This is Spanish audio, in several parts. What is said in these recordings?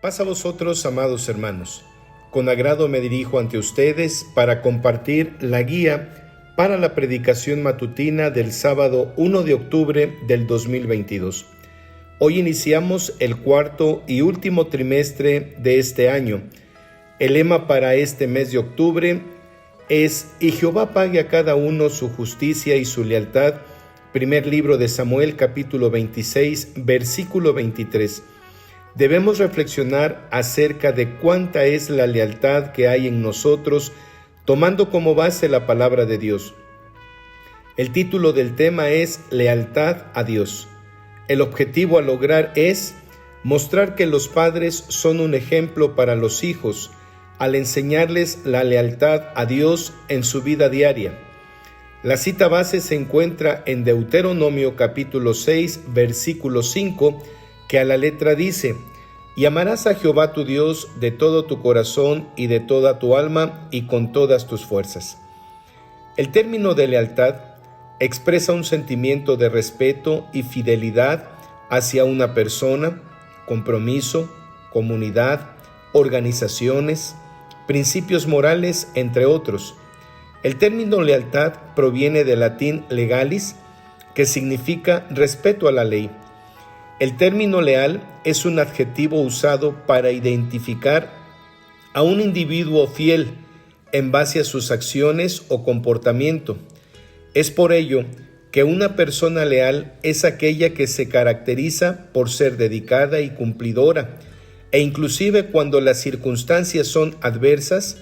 Paz a vosotros, amados hermanos. Con agrado me dirijo ante ustedes para compartir la guía para la predicación matutina del sábado 1 de octubre del 2022. Hoy iniciamos el cuarto y último trimestre de este año. El lema para este mes de octubre es: «Y Jehová pague a cada uno su justicia y su lealtad». Primer libro de Samuel, capítulo 26, versículo 23. Debemos reflexionar acerca de cuánta es la lealtad que hay en nosotros, tomando como base la palabra de Dios. El título del tema es Lealtad a Dios. El objetivo a lograr es mostrar que los padres son un ejemplo para los hijos al enseñarles la lealtad a Dios en su vida diaria. La cita base se encuentra en Deuteronomio capítulo 6, versículo 5, que a la letra dice: «Y amarás a Jehová tu Dios de todo tu corazón y de toda tu alma y con todas tus fuerzas». El término de lealtad expresa un sentimiento de respeto y fidelidad hacia una persona, compromiso, comunidad, organizaciones, principios morales, entre otros. El término lealtad proviene del latín legalis, que significa respeto a la ley. El término leal es un adjetivo usado para identificar a un individuo fiel en base a sus acciones o comportamiento. Es por ello que una persona leal es aquella que se caracteriza por ser dedicada y cumplidora, e inclusive cuando las circunstancias son adversas,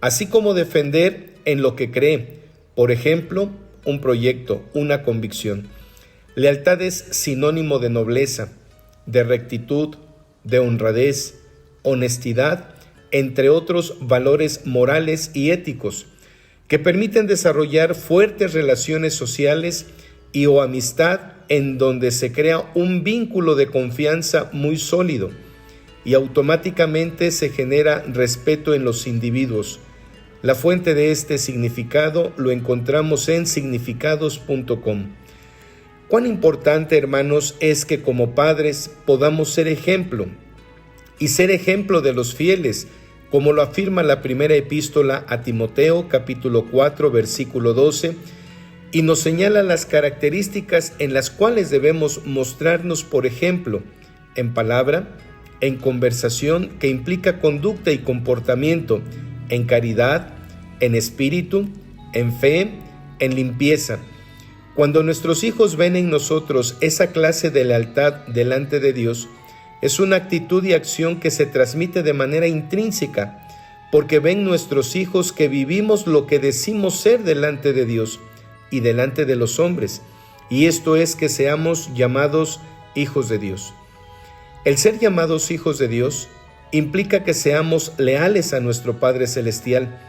así como defender en lo que cree, por ejemplo, un proyecto, una convicción. Lealtad es sinónimo de nobleza, de rectitud, de honradez, honestidad, entre otros valores morales y éticos, que permiten desarrollar fuertes relaciones sociales y o amistad en donde se crea un vínculo de confianza muy sólido y automáticamente se genera respeto en los individuos. La fuente de este significado lo encontramos en significados.com. Cuán importante, hermanos, es que como padres podamos ser ejemplo y ser ejemplo de los fieles, como lo afirma la primera epístola a Timoteo, capítulo 4, versículo 12, y nos señala las características en las cuales debemos mostrarnos por ejemplo, en palabra, en conversación que implica conducta y comportamiento, en caridad, en espíritu, en fe, en limpieza. Cuando nuestros hijos ven en nosotros esa clase de lealtad delante de Dios, es una actitud y acción que se transmite de manera intrínseca, porque ven nuestros hijos que vivimos lo que decimos ser delante de Dios y delante de los hombres, y esto es que seamos llamados hijos de Dios. El ser llamados hijos de Dios implica que seamos leales a nuestro Padre Celestial,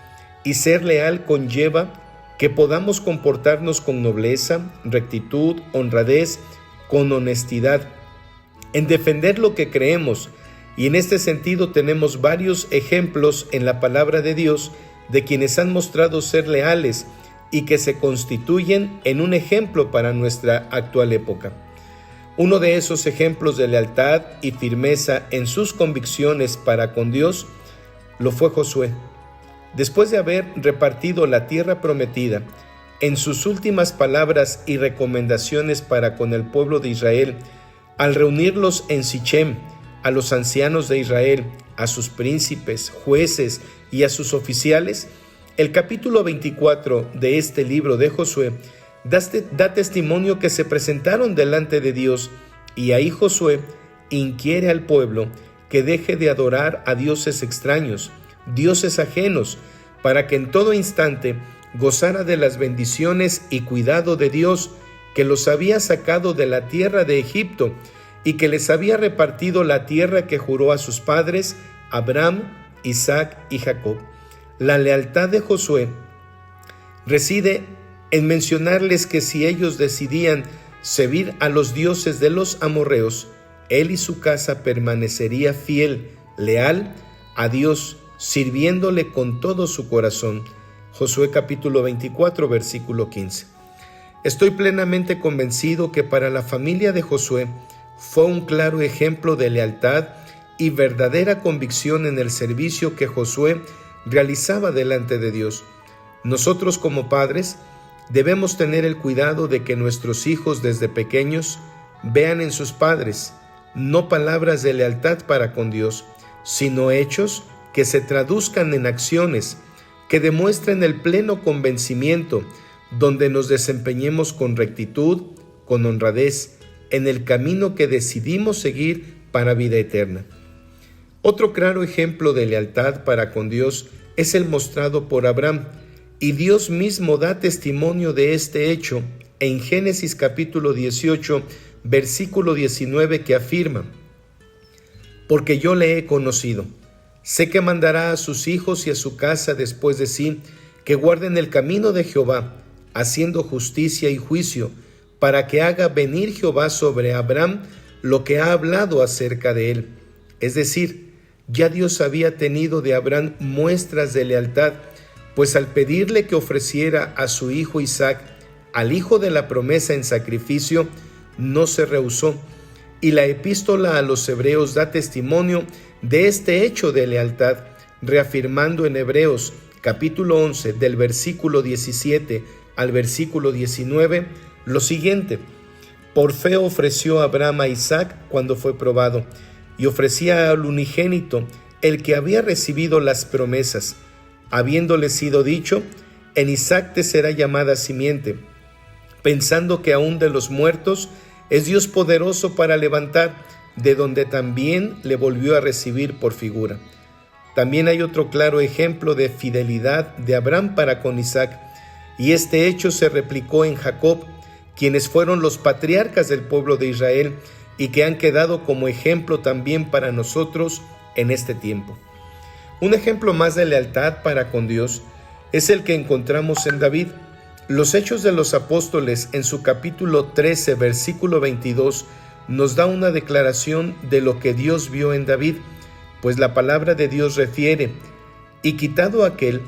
y ser leal conlleva que podamos comportarnos con nobleza, rectitud, honradez, con honestidad, en defender lo que creemos, y en este sentido tenemos varios ejemplos en la palabra de Dios de quienes han mostrado ser leales y que se constituyen en un ejemplo para nuestra actual época. Uno de esos ejemplos de lealtad y firmeza en sus convicciones para con Dios lo fue Josué. Después de haber repartido la tierra prometida, en sus últimas palabras y recomendaciones para con el pueblo de Israel, al reunirlos en Sichem, a los ancianos de Israel, a sus príncipes, jueces y a sus oficiales, el capítulo 24 de este libro de Josué da testimonio que se presentaron delante de Dios, y ahí Josué inquiere al pueblo que deje de adorar a dioses extraños, dioses ajenos, para que en todo instante gozara de las bendiciones y cuidado de Dios, que los había sacado de la tierra de Egipto y que les había repartido la tierra que juró a sus padres, Abraham, Isaac y Jacob. La lealtad de Josué reside en mencionarles que si ellos decidían servir a los dioses de los amorreos, él y su casa permanecería fiel, leal a Dios, sirviéndole con todo su corazón. Josué capítulo 24, versículo 15. Estoy plenamente convencido que para la familia de Josué fue un claro ejemplo de lealtad y verdadera convicción en el servicio que Josué realizaba delante de Dios. Nosotros como padres debemos tener el cuidado de que nuestros hijos desde pequeños vean en sus padres no palabras de lealtad para con Dios, sino hechos que se traduzcan en acciones que demuestren el pleno convencimiento, donde nos desempeñemos con rectitud, con honradez, en el camino que decidimos seguir para vida eterna. Otro claro ejemplo de lealtad para con Dios es el mostrado por Abraham, y Dios mismo da testimonio de este hecho en Génesis capítulo 18, versículo 19, que afirma: porque yo le he conocido, sé que mandará a sus hijos y a su casa después de sí, que guarden el camino de Jehová, haciendo justicia y juicio, para que haga venir Jehová sobre Abraham lo que ha hablado acerca de él. Es decir, ya Dios había tenido de Abraham muestras de lealtad, pues al pedirle que ofreciera a su hijo Isaac, al hijo de la promesa en sacrificio, no se rehusó. Y la epístola a los Hebreos da testimonio de este hecho de lealtad, reafirmando en Hebreos capítulo 11, del versículo 17 al versículo 19, lo siguiente: por fe ofreció Abraham a Isaac cuando fue probado, y ofrecía al unigénito, el que había recibido las promesas, habiéndole sido dicho: en Isaac te será llamada simiente, pensando que aún de los muertos es Dios poderoso para levantar, de donde también le volvió a recibir por figura. También hay otro claro ejemplo de fidelidad de Abraham para con Isaac, y este hecho se replicó en Jacob, quienes fueron los patriarcas del pueblo de Israel y que han quedado como ejemplo también para nosotros en este tiempo. Un ejemplo más de lealtad para con Dios es el que encontramos en David. Los Hechos de los Apóstoles, en su capítulo 13, versículo 22, nos da una declaración de lo que Dios vio en David, pues la palabra de Dios refiere: y quitado aquel,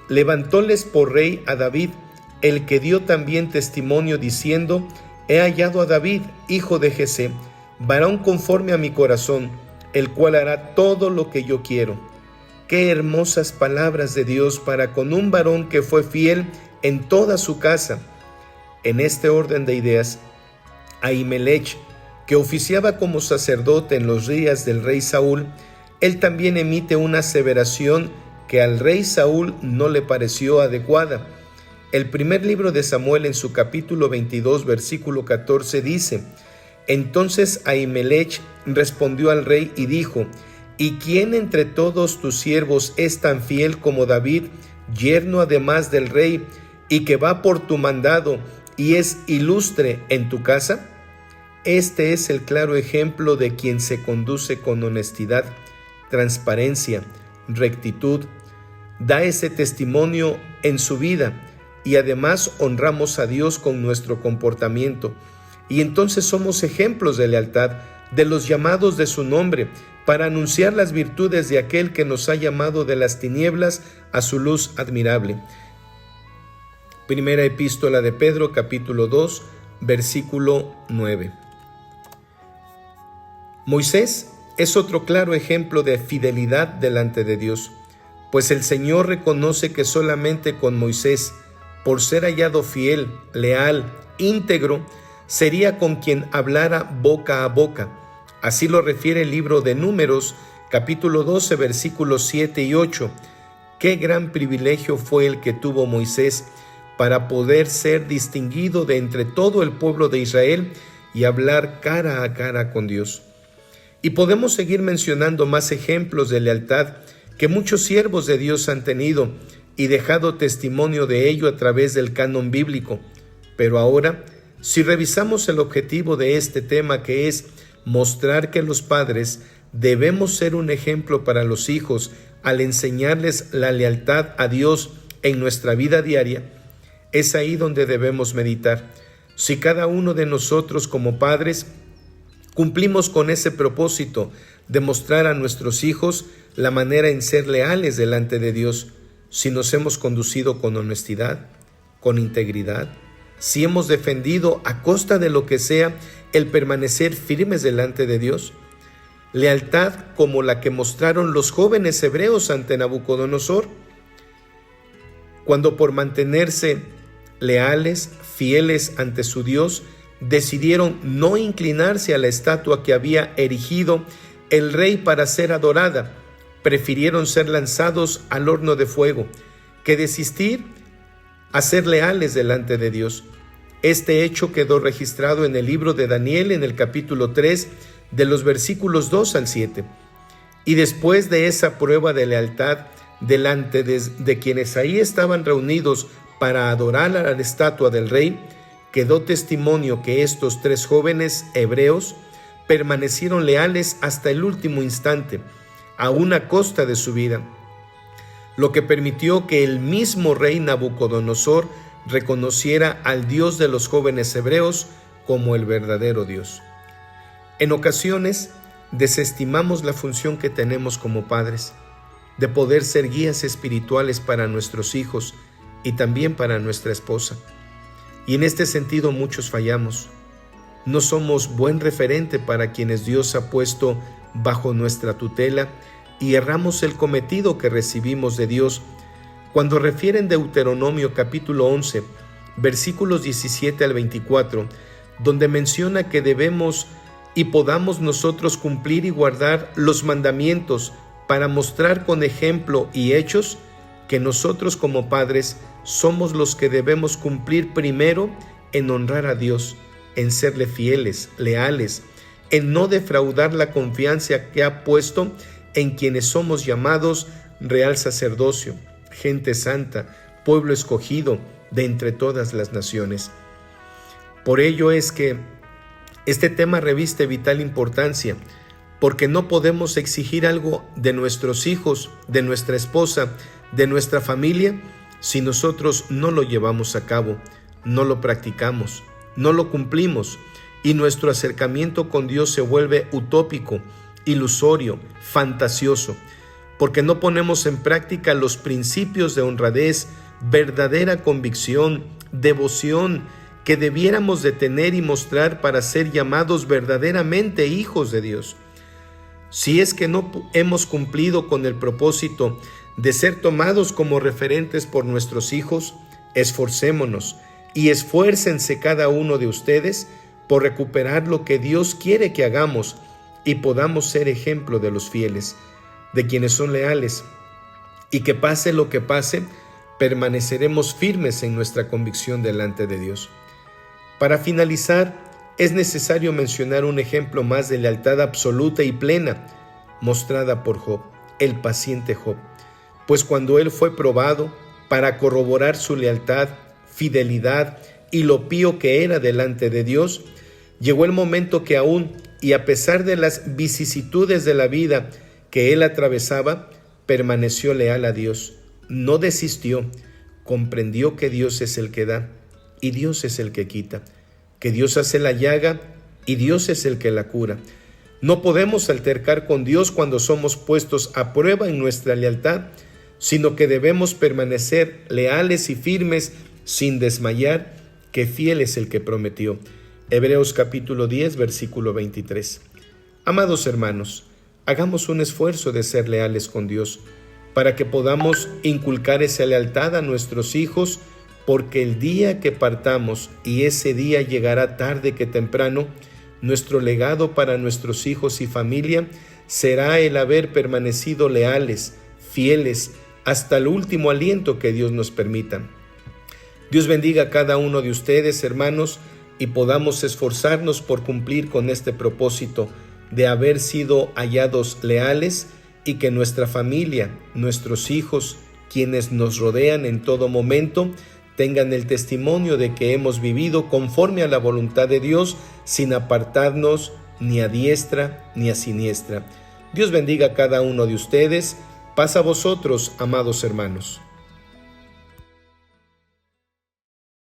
levantóles por rey a David, el que dio también testimonio diciendo: he hallado a David, hijo de Jesé, varón conforme a mi corazón, el cual hará todo lo que yo quiero. Qué hermosas palabras de Dios para con un varón que fue fiel en toda su casa. En este orden de ideas, Ahimelech, que oficiaba como sacerdote en los días del rey Saúl, él también emite una aseveración que al rey Saúl no le pareció adecuada. El primer libro de Samuel, en su capítulo 22, versículo 14, dice: entonces Ahimelech respondió al rey y dijo: ¿y quién entre todos tus siervos es tan fiel como David, yerno además del rey, y que va por tu mandado y es ilustre en tu casa? Este es el claro ejemplo de quien se conduce con honestidad, transparencia, rectitud. Da ese testimonio en su vida y además honramos a Dios con nuestro comportamiento. Y entonces somos ejemplos de lealtad de los llamados de su nombre, para anunciar las virtudes de aquel que nos ha llamado de las tinieblas a su luz admirable. Primera epístola de Pedro, capítulo 2, versículo 9. Moisés es otro claro ejemplo de fidelidad delante de Dios, pues el Señor reconoce que solamente con Moisés, por ser hallado fiel, leal, íntegro, sería con quien hablara boca a boca. Así lo refiere el libro de Números, capítulo 12, versículos 7 y 8. Qué gran privilegio fue el que tuvo Moisés para poder ser distinguido de entre todo el pueblo de Israel y hablar cara a cara con Dios. Y podemos seguir mencionando más ejemplos de lealtad que muchos siervos de Dios han tenido y dejado testimonio de ello a través del canon bíblico. Pero ahora, si revisamos el objetivo de este tema, que es mostrar que los padres debemos ser un ejemplo para los hijos al enseñarles la lealtad a Dios en nuestra vida diaria, es ahí donde debemos meditar. Si cada uno de nosotros como padres cumplimos con ese propósito de mostrar a nuestros hijos la manera en ser leales delante de Dios, si nos hemos conducido con honestidad, con integridad, si hemos defendido a costa de lo que sea el permanecer firmes delante de Dios. lealtad como la que mostraron los jóvenes hebreos ante Nabucodonosor, cuando por mantenerse leales, fieles ante su Dios, decidieron no inclinarse a la estatua que había erigido el rey para ser adorada. Prefirieron ser lanzados al horno de fuego que desistir a ser leales delante de Dios. Este hecho quedó registrado en el libro de Daniel en el capítulo 3 de los versículos 2 al 7. Y después de esa prueba de lealtad delante de quienes ahí estaban reunidos para adorar a la estatua del rey, quedó testimonio que estos 3 jóvenes hebreos permanecieron leales hasta el último instante, aún a costa de su vida, lo que permitió que el mismo rey Nabucodonosor reconociera al Dios de los jóvenes hebreos como el verdadero Dios. En ocasiones desestimamos la función que tenemos como padres, de poder ser guías espirituales para nuestros hijos y también para nuestra esposa. Y en este sentido muchos fallamos. No somos buen referente para quienes Dios ha puesto bajo nuestra tutela y erramos el cometido que recibimos de Dios cuando refieren Deuteronomio capítulo 11, versículos 17 al 24, donde menciona que debemos y podamos nosotros cumplir y guardar los mandamientos para mostrar con ejemplo y hechos que nosotros como padres somos los que debemos cumplir primero en honrar a Dios, en serle fieles, leales, en no defraudar la confianza que ha puesto en quienes somos llamados real sacerdocio, gente santa, pueblo escogido de entre todas las naciones. Por ello es que este tema reviste vital importancia, porque no podemos exigir algo de nuestros hijos, de nuestra esposa, de nuestra familia, si nosotros no lo llevamos a cabo, no lo practicamos, no lo cumplimos, y nuestro acercamiento con Dios se vuelve utópico, ilusorio, fantasioso, porque no ponemos en práctica los principios de honradez, verdadera convicción, devoción que debiéramos de tener y mostrar para ser llamados verdaderamente hijos de Dios. Si es que no hemos cumplido con el propósito de ser tomados como referentes por nuestros hijos, esforcémonos y esfuércense cada uno de ustedes por recuperar lo que Dios quiere que hagamos y podamos ser ejemplo de los fieles, de quienes son leales, y que pase lo que pase, permaneceremos firmes en nuestra convicción delante de Dios. Para finalizar, es necesario mencionar un ejemplo más de lealtad absoluta y plena, mostrada por Job, el paciente Job, pues cuando él fue probado para corroborar su lealtad, fidelidad y lo pío que era delante de Dios, llegó el momento que aún y a pesar de las vicisitudes de la vida que él atravesaba, permaneció leal a Dios, no desistió, comprendió que Dios es el que da y Dios es el que quita, que Dios hace la llaga y Dios es el que la cura. No podemos altercar con Dios cuando somos puestos a prueba en nuestra lealtad, sino que debemos permanecer leales y firmes sin desmayar, que fiel es el que prometió. Hebreos capítulo 10, versículo 23. Amados hermanos, hagamos un esfuerzo de ser leales con Dios, para que podamos inculcar esa lealtad a nuestros hijos, porque el día que partamos, y ese día llegará tarde que temprano, nuestro legado para nuestros hijos y familia será el haber permanecido leales, fieles, hasta el último aliento que Dios nos permita. Dios bendiga a cada uno de ustedes, hermanos, y podamos esforzarnos por cumplir con este propósito de haber sido hallados leales y que nuestra familia, nuestros hijos, quienes nos rodean en todo momento, tengan el testimonio de que hemos vivido conforme a la voluntad de Dios, sin apartarnos ni a diestra ni a siniestra. Dios bendiga a cada uno de ustedes. Paz a vosotros, amados hermanos.